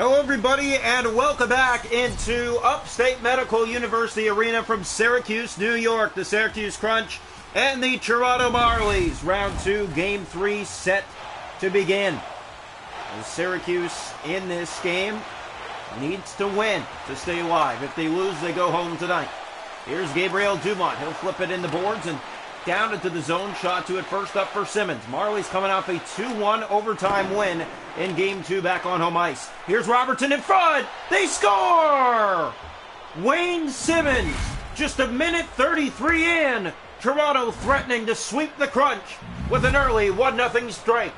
Hello everybody and welcome back into Upstate Medical University Arena from Syracuse, New York. The Syracuse Crunch and the Toronto Marlies. Round 2, Game 3 set to begin. As Syracuse in this game needs to win to stay alive. If they lose, they go home tonight. Here's Gabriel Dumont. He'll flip it in the boards and down into the zone. Shot to it first up for Simmons. Marlies coming off a 2-1 overtime win in Game 2 back on home ice. Here's Robertson in front. They score! Wayne Simmons, just a minute 33 in. Toronto threatening to sweep the Crunch with an early 1-0 strike.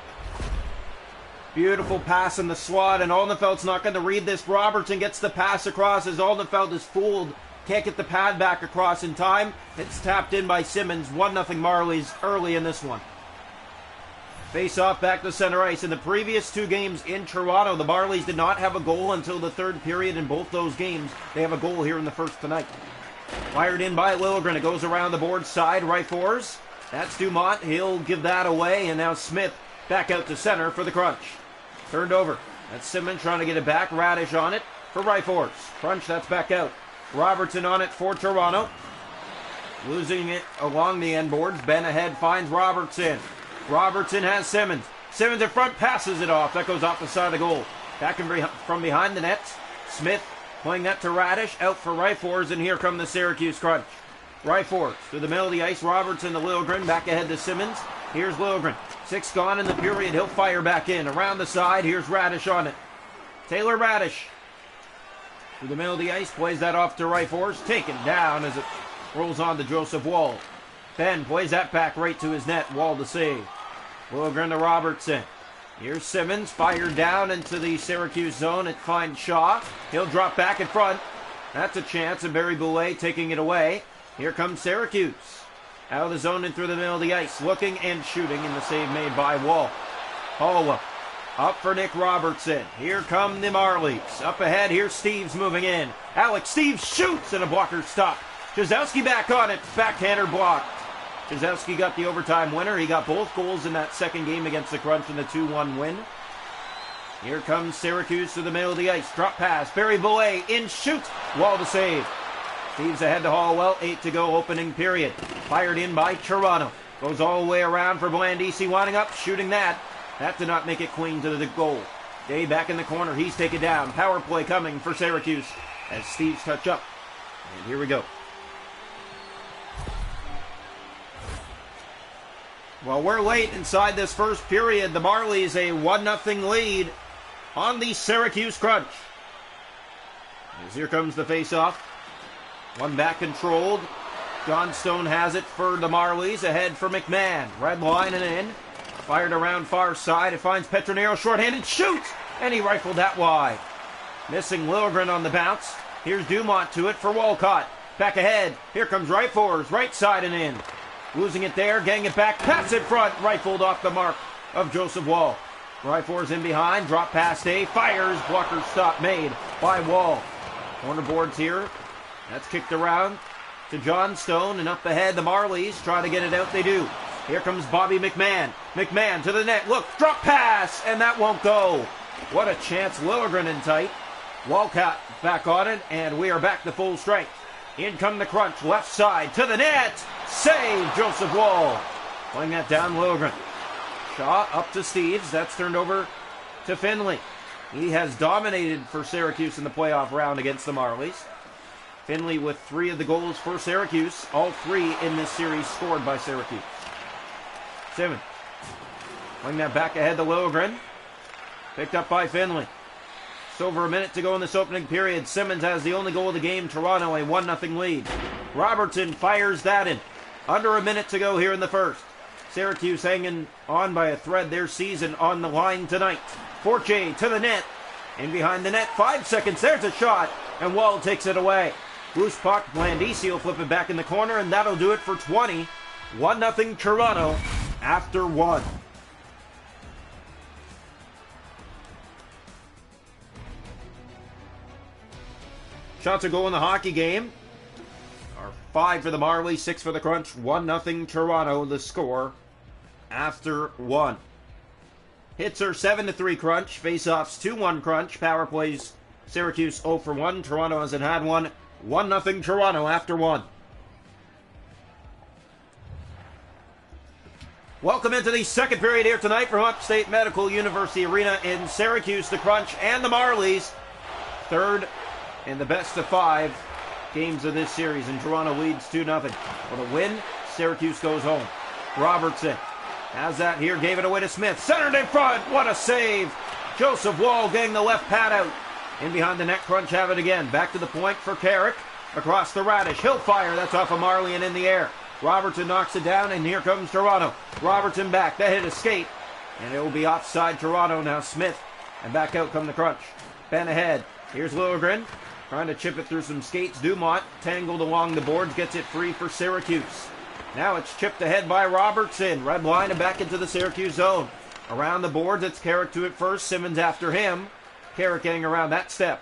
Beautiful pass in the slot, and Aldenfeld's not going to read this. Robertson gets the pass across as Aldenfeld is fooled. Can't get the pad back across in time. It's tapped in by Simmons. 1-0 Marlies early in this one. Face off back to center ice. In the previous 2 games in Toronto, the Marlies did not have a goal until the third period in both those games. They have a goal here in the first tonight. Fired in by Liljegren. It goes around the board side, right fours. That's Dumont. He'll give that away, and now Smith back out to center for the Crunch. Turned over. That's Simmons trying to get it back. Radish on it for right fours. Crunch, that's back out. Robertson on it for Toronto. Losing it along the end boards. Ben ahead finds Robertson. Robertson has Simmons. Simmons in front, passes it off. That goes off the side of the goal. Back from behind the net. Smith playing that to Radish. Out for right fours, and here come the Syracuse Crunch. Right fours to the middle of the ice. Robertson to Liljegren. Back ahead to Simmons. Here's Liljegren. 6 gone in the period. He'll fire back in. Around the side. Here's Radish on it. Taylor Radish. To the middle of the ice, plays that off to right fours, taken down as it rolls on to Joseph Wall. Ben plays that back right to his net, Wall to save. Liljegren to Robertson. Here's Simmons, fired down into the Syracuse zone. It finds Shaw. He'll drop back in front. That's a chance, and Barry Boulay taking it away. Here comes Syracuse. Out of the zone and through the middle of the ice, looking and shooting, in the save made by Wall. Hollowell. Up for Nick Robertson. Here come the Marlies. Up ahead, here's Steves moving in. Alex Steves shoots, and a blocker stop. Jazowski back on it. Backhander blocked. Jazowski got the overtime winner. He got both goals in that second game against the Crunch in the 2-1 win. Here comes Syracuse to the middle of the ice. Drop pass. Barry Boulay in, shoots. Wall to save. Steves ahead to Hollowell. 8 to go, opening period. Fired in by Toronto. Goes all the way around for Blandisi, winding up, shooting that. That did not make it clean to the goal. Day back in the corner. He's taken down. Power play coming for Syracuse as Steves touch up. And here we go. Well, we're late inside this first period. The Marlies a 1-0 lead on the Syracuse Crunch. As here comes the face-off. One back controlled. Johnstone has it for the Marlies. Ahead for McMahon. Red line and in. Fired around far side. It finds Petronero shorthanded. Shoots! And he rifled that wide. Missing Liljegren on the bounce. Here's Dumont to it for Walcott. Back ahead. Here comes right fours. Right side and in. Losing it there. Getting it back. Pass in front. Rifled off the mark of Joseph Wall. Right fours in behind. Drop past A. Fires. Blocker stop made by Wall. Corner boards here. That's kicked around to Johnstone. And up ahead the Marlies try to get it out. They do. Here comes Bobby McMahon. McMahon to the net. Look, drop pass, and that won't go. What a chance. Liljegren in tight. Walcott back on it, and we are back to full strength. In come the Crunch, left side to the net. Save, Joseph Wall. Playing that down, Liljegren. Shaw up to Steves. That's turned over to Finley. He has dominated for Syracuse in the playoff round against the Marlies. Finley with 3 of the goals for Syracuse. All 3 in this series scored by Syracuse. Simmons. Playing that back ahead to Liljegren. Picked up by Finley. Just over a minute to go in this opening period. Simmons has the only goal of the game. Toronto a 1-0 lead. Robertson fires that in. Under a minute to go here in the first. Syracuse hanging on by a thread. Their season on the line tonight. Forte to the net. In behind the net. 5 seconds. There's a shot. And Wall takes it away. Loose puck. Blandisi will flip it back in the corner. And that'll do it for 20. 1-0 Toronto. After 1. Shots are going in the hockey game are 5 for the Marlies, 6 for the Crunch, 1-0 Toronto, the score after 1. Hits are 7-3 Crunch. Face-offs 2-1 Crunch. Power plays Syracuse 0 for 1. Toronto hasn't had one. 1-0 Toronto after 1. Welcome into the second period here tonight from Upstate Medical University Arena in Syracuse. The Crunch and the Marlies. Third in the best of 5 games of this series, and Toronto leads 2-0. For the win, Syracuse goes home. Robertson has that here, gave it away to Smith. Centered in front, what a save! Joseph Wall getting the left pad out. In behind the net, Crunch have it again. Back to the point for Carrick. Across the Radish, he'll fire, that's off of Marley and in the air. Robertson knocks it down, and here comes Toronto. Robertson back, that hit escape. And it will be offside Toronto now. Smith, and back out come the Crunch. Ben ahead, here's Lilligren. Trying to chip it through some skates. Dumont tangled along the boards, gets it free for Syracuse. Now it's chipped ahead by Robertson. Red line and back into the Syracuse zone. Around the boards, it's Carrick to it first. Simmons after him. Carrick getting around that step.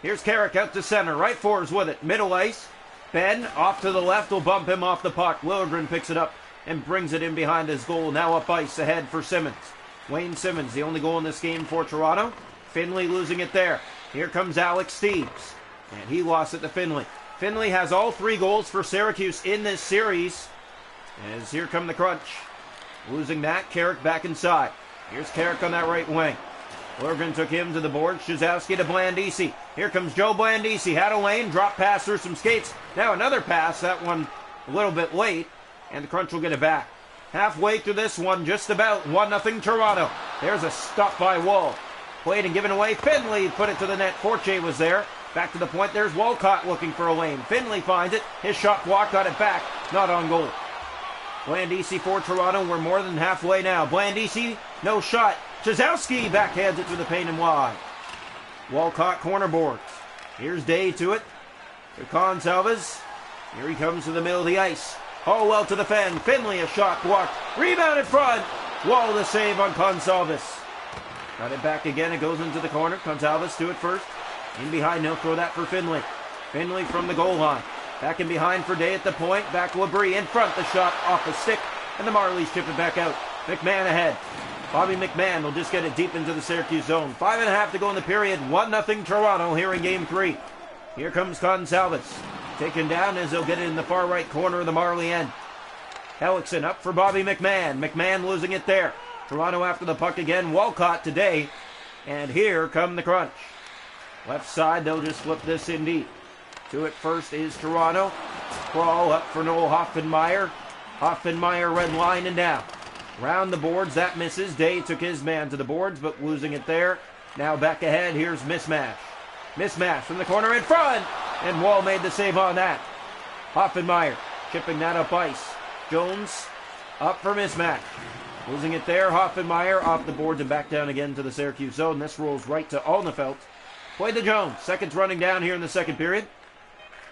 Here's Carrick out to center. Right fours with it. Middle ice. Ben off to the left will bump him off the puck. Lilligren picks it up and brings it in behind his goal. Now up ice ahead for Simmons. Wayne Simmons, the only goal in this game for Toronto. Finley losing it there. Here comes Alex Steeves. And he lost it to Finley. Finley has all 3 goals for Syracuse in this series. As here come the Crunch. Losing that, Carrick back inside. Here's Carrick on that right wing. Lilligren took him to the board. Szaszowski to Blandisi. Here comes Joe Blandisi. Had a lane, drop pass through some skates. Now another pass, that one a little bit late. And the Crunch will get it back. Halfway through this one, just about 1-0 Toronto. There's a stop by Wall. Played and given away. Finley put it to the net. Forte was there. Back to the point. There's Walcott looking for a lane. Finley finds it. His shot blocked. Got it back. Not on goal. Blandisi for Toronto. We're more than halfway now. Blandisi, no shot. Szaszowski backhands it to the paint and wide. Walcott corner boards. Here's Day to it. To Consalves. Here he comes to the middle of the ice. Hallwell to defend. Finley a shot blocked. Rebound in front. Wall the save on Consalves. Got it back again. It goes into the corner. Consalves to it first. In behind, he'll throw that for Finley. Finley from the goal line. Back in behind for Day at the point. Back Labrie in front. The shot off the stick. And the Marlies chip it back out. McMahon ahead. Bobby McMahon will just get it deep into the Syracuse zone. 5.5 to go in the period. 1-0 Toronto here in Game 3. Here comes Consalves. Taken down as they'll get it in the far right corner of the Marley end. Hellickson up for Bobby McMahon. McMahon losing it there. Toronto after the puck again. Walcott today. And here come the Crunch. Left side, they'll just flip this in deep. To it first is Toronto. Crawl up for Noel Hoffenmeyer. Hoffenmeyer red line and down. Round the boards, that misses. Day took his man to the boards, but losing it there. Now back ahead, here's Mismatch. Mismatch from the corner in front. And Wall made the save on that. Hoffenmeyer chipping that up ice. Jones up for Mismatch. Losing it there, Hoffenmeyer off the boards and back down again to the Syracuse zone. This rolls right to Alnefelt. Play to Jones. Seconds running down here in the second period.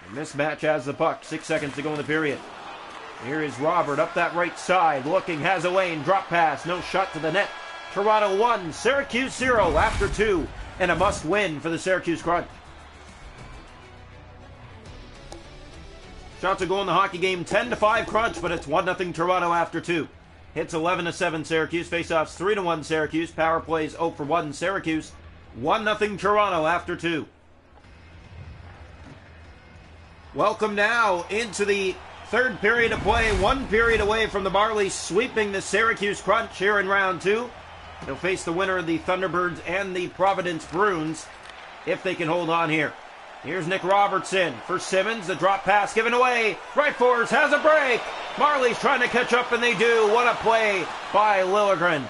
And Mismatch has the puck. 6 seconds to go in the period. Here is Robert up that right side. Looking, has a lane. Drop pass. No shot to the net. Toronto 1, Syracuse 0 after 2. And a must win for the Syracuse Crunch. Shots are going the hockey game 10-5 Crunch, but it's 1-0 Toronto after 2. Hits 11-7 Syracuse. Faceoffs 3-1 Syracuse. Power plays 0 for 1 Syracuse. 1-0 Toronto after 2. Welcome now into the third period of play. 1 period away from the Marlies sweeping the Syracuse Crunch here in round 2. They'll face the winner of the Thunderbirds and the Providence Bruins if they can hold on here. Here's Nick Robertson for Simmons. The drop pass given away. Right forwards has a break. Marlies trying to catch up, and they do. What a play by Lilligren.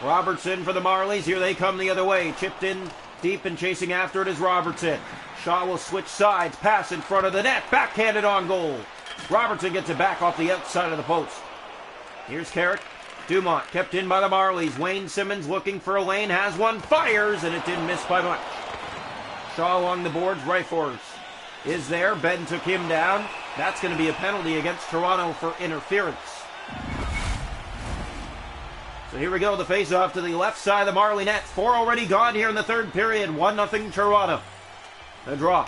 Robertson for the Marlies. Here they come the other way. Chipped in deep and chasing after it is Robertson. Shaw will switch sides. Pass in front of the net. Backhanded on goal. Robertson gets it back off the outside of the post. Here's Carrick. Dumont kept in by the Marlies. Wayne Simmons looking for a lane. Has one. Fires, and it didn't miss by much. Shaw along the boards. Rifors is there. Ben took him down. That's going to be a penalty against Toronto for interference. So here we go. The face-off to the left side of the Marley net. 4 already gone here in the third period. 1-0 Toronto. The draw.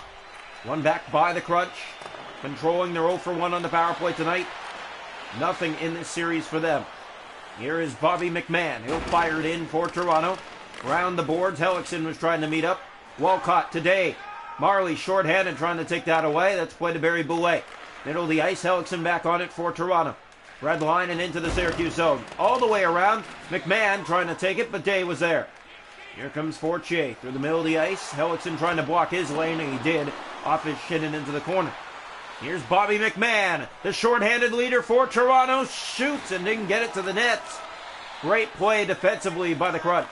One back by the Crunch. Controlling their 0 for 1 on the power play tonight. Nothing in this series for them. Here is Bobby McMahon. He'll fire it in for Toronto. Round the boards, Hellickson was trying to meet up. Walcott today. Marley short-handed trying to take that away. That's play to Barry Boulet. Middle of the ice, Hellickson back on it for Toronto. Red line and into the Syracuse zone. All the way around. McMahon trying to take it, but Day was there. Here comes Fortier through the middle of the ice. Hellickson trying to block his lane, and he did. Off his shin and into the corner. Here's Bobby McMahon, the short-handed leader for Toronto. Shoots and didn't get it to the net. Great play defensively by the Crunch.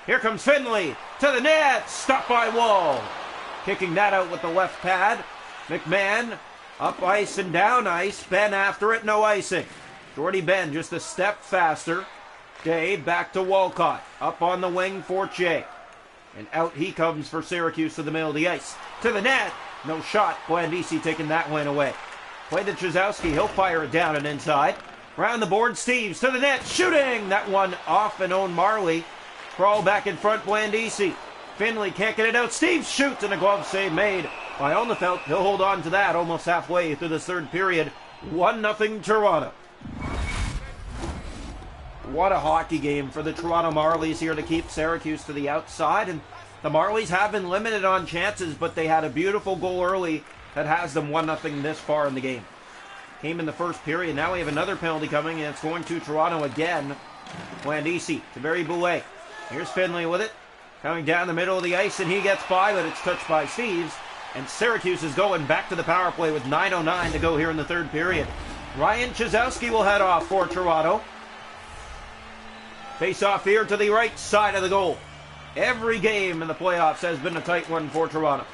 Here comes Finley to the net. Stopped by Wall. Kicking that out with the left pad. McMahon up ice and down ice. Ben after it, no icing. Jordy Ben just a step faster. Day back to Walcott. Up on the wing for Jay. And out he comes for Syracuse to the middle of the ice. To the net. No shot. Blandisi taking that one away. Play to Chazowski. He'll fire it down and inside. Round the board, Steves to the net. Shooting! That one off and own Marley. Crawl back in front, Blandisi. Finley can't get it out. Steves shoots and a glove save made by Olnefelt. He'll hold on to that almost halfway through the third period. 1-0 Toronto. What a hockey game for the Toronto Marlies here to keep Syracuse to the outside. And the Marlies have been limited on chances, but they had a beautiful goal early that has them 1-0 this far in the game. Came in the first period. Now we have another penalty coming, and it's going to Toronto again. Blandisi to Barry Boulet. Here's Finley with it. Coming down the middle of the ice, and he gets by, but it's touched by Steves. And Syracuse is going back to the power play with 9:09 to go here in the third period. Ryan Chazowski will head off for Toronto. Face off here to the right side of the goal. Every game in the playoffs has been a tight one for Toronto.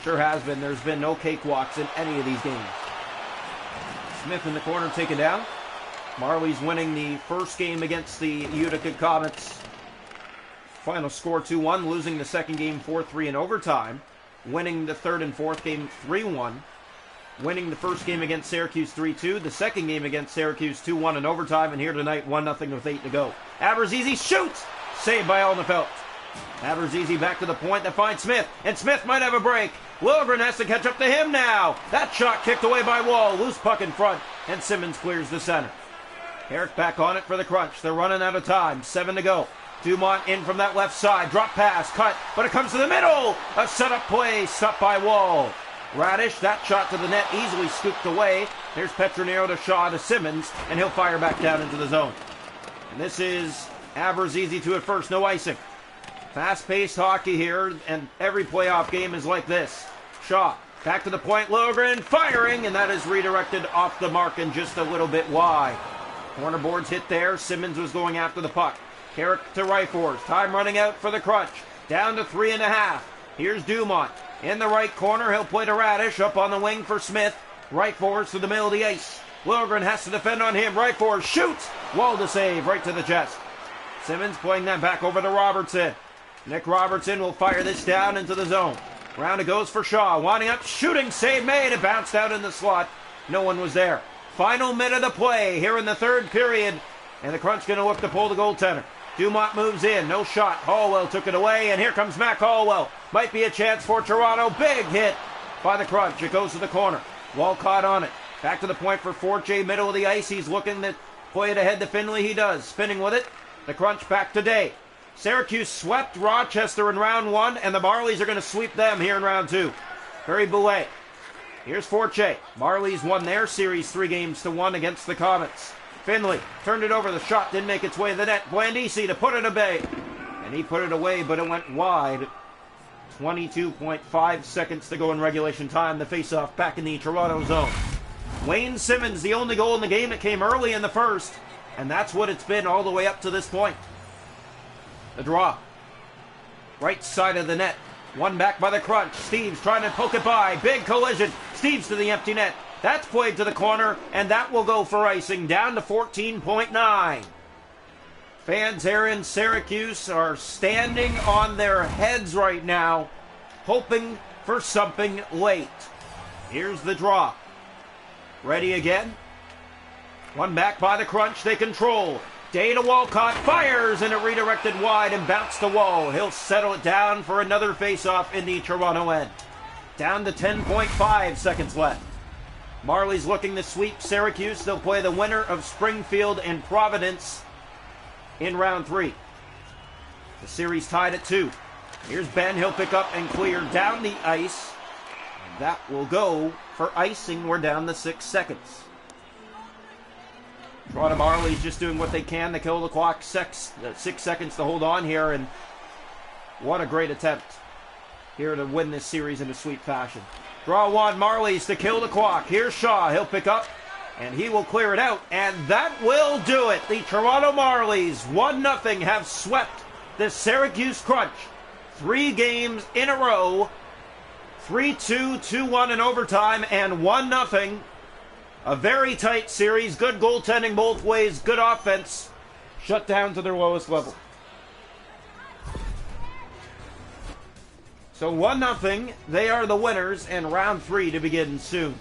Sure has been. There's been no cakewalks in any of these games. Smith in the corner taken down. Marlies winning the first game against the Utica Comets. Final score 2-1, losing the second game 4-3 in overtime. Winning the third and fourth game 3-1. Winning the first game against Syracuse 3-2. The second game against Syracuse 2-1 in overtime. And here tonight 1-0 with 8 to go. Aberzizi shoots! Saved by Olnefelt. Aberzizi back to the point that finds Smith. And Smith might have a break. Liljegren has to catch up to him now. That shot kicked away by Wall. Loose puck in front. And Simmons clears the center. Herrick back on it for the Crunch. They're running out of time. 7 to go. Dumont in from that left side. Drop pass. Cut. But it comes to the middle. A setup play. Stopped by Wall. Radish, that shot to the net, easily scooped away. There's Petronero to Shaw to Simmons, and he'll fire back down into the zone. And this is Aberzizi to it first, no icing. Fast-paced hockey here, and every playoff game is like this. Shaw, back to the point, Liljegren firing, and that is redirected off the mark and just a little bit wide. Corner boards hit there, Simmons was going after the puck. Herrick to Ryfors, time running out for the Crunch. Down to 3.5. Here's Dumont. In the right corner, he'll play to Radish. Up on the wing for Smith. Ryfors to the middle of the ice. Liljegren has to defend on him. Ryfors shoots. Wall to save, right to the chest. Simmons playing that back over to Robertson. Nick Robertson will fire this down into the zone. Round it goes for Shaw. Winding up, shooting, save made. It bounced out in the slot. No one was there. Final minute of play here in the third period. And the Crunch going to look to pull the goaltender. Dumont moves in, no shot. Hallwell took it away, and here comes Mac Hallwell. Might be a chance for Toronto. Big hit by the Crunch. It goes to the corner. Walcott on it. Back to the point for Fortier, middle of the ice. He's looking to play it ahead to Finley. He does. Spinning with it. The Crunch back to Day. Syracuse swept Rochester in round 1, and the Marlies are going to sweep them here in round 2. Barry Boulet. Here's Fortier. Marlies won their series 3-1 against the Comets. Finley turned it over. The shot didn't make its way to the net. Blandisi to put it away. And he put it away, but it went wide. 22.5 seconds to go in regulation time. The faceoff back in the Toronto zone. Wayne Simmons, the only goal in the game. It came early in the first. And that's what it's been all the way up to this point. The draw. Right side of the net. One back by the Crunch. Steves trying to poke it by. Big collision. Steves to the empty net. That's played to the corner, and that will go for icing, down to 14.9. Fans here in Syracuse are standing on their heads right now, hoping for something late. Here's the draw. Ready again. One back by the Crunch, they control. Day to Walcott, fires, and it redirected wide and bounced the wall. He'll settle it down for another face-off in the Toronto end. Down to 10.5 seconds left. Marlies looking to sweep Syracuse. They'll play the winner of Springfield and Providence in round 3. The series tied at 2. Here's Ben. He'll pick up and clear down the ice. And that will go for icing. We're down to 6 seconds. Toronto Marlies just doing what they can to kill the clock. 6 seconds to hold on here, and what a great attempt here to win this series in a sweep fashion. Draw one, Marlies to kill the clock. Here's Shaw. He'll pick up, and he will clear it out, and that will do it. The Toronto Marlies, 1-0, have swept the Syracuse Crunch. 3 games in a row. 3-2, 2-1 in overtime, and 1-0. A very tight series, good goaltending both ways, good offense, shut down to their lowest level. So 1-0, they are the winners, and round 3 to begin soon.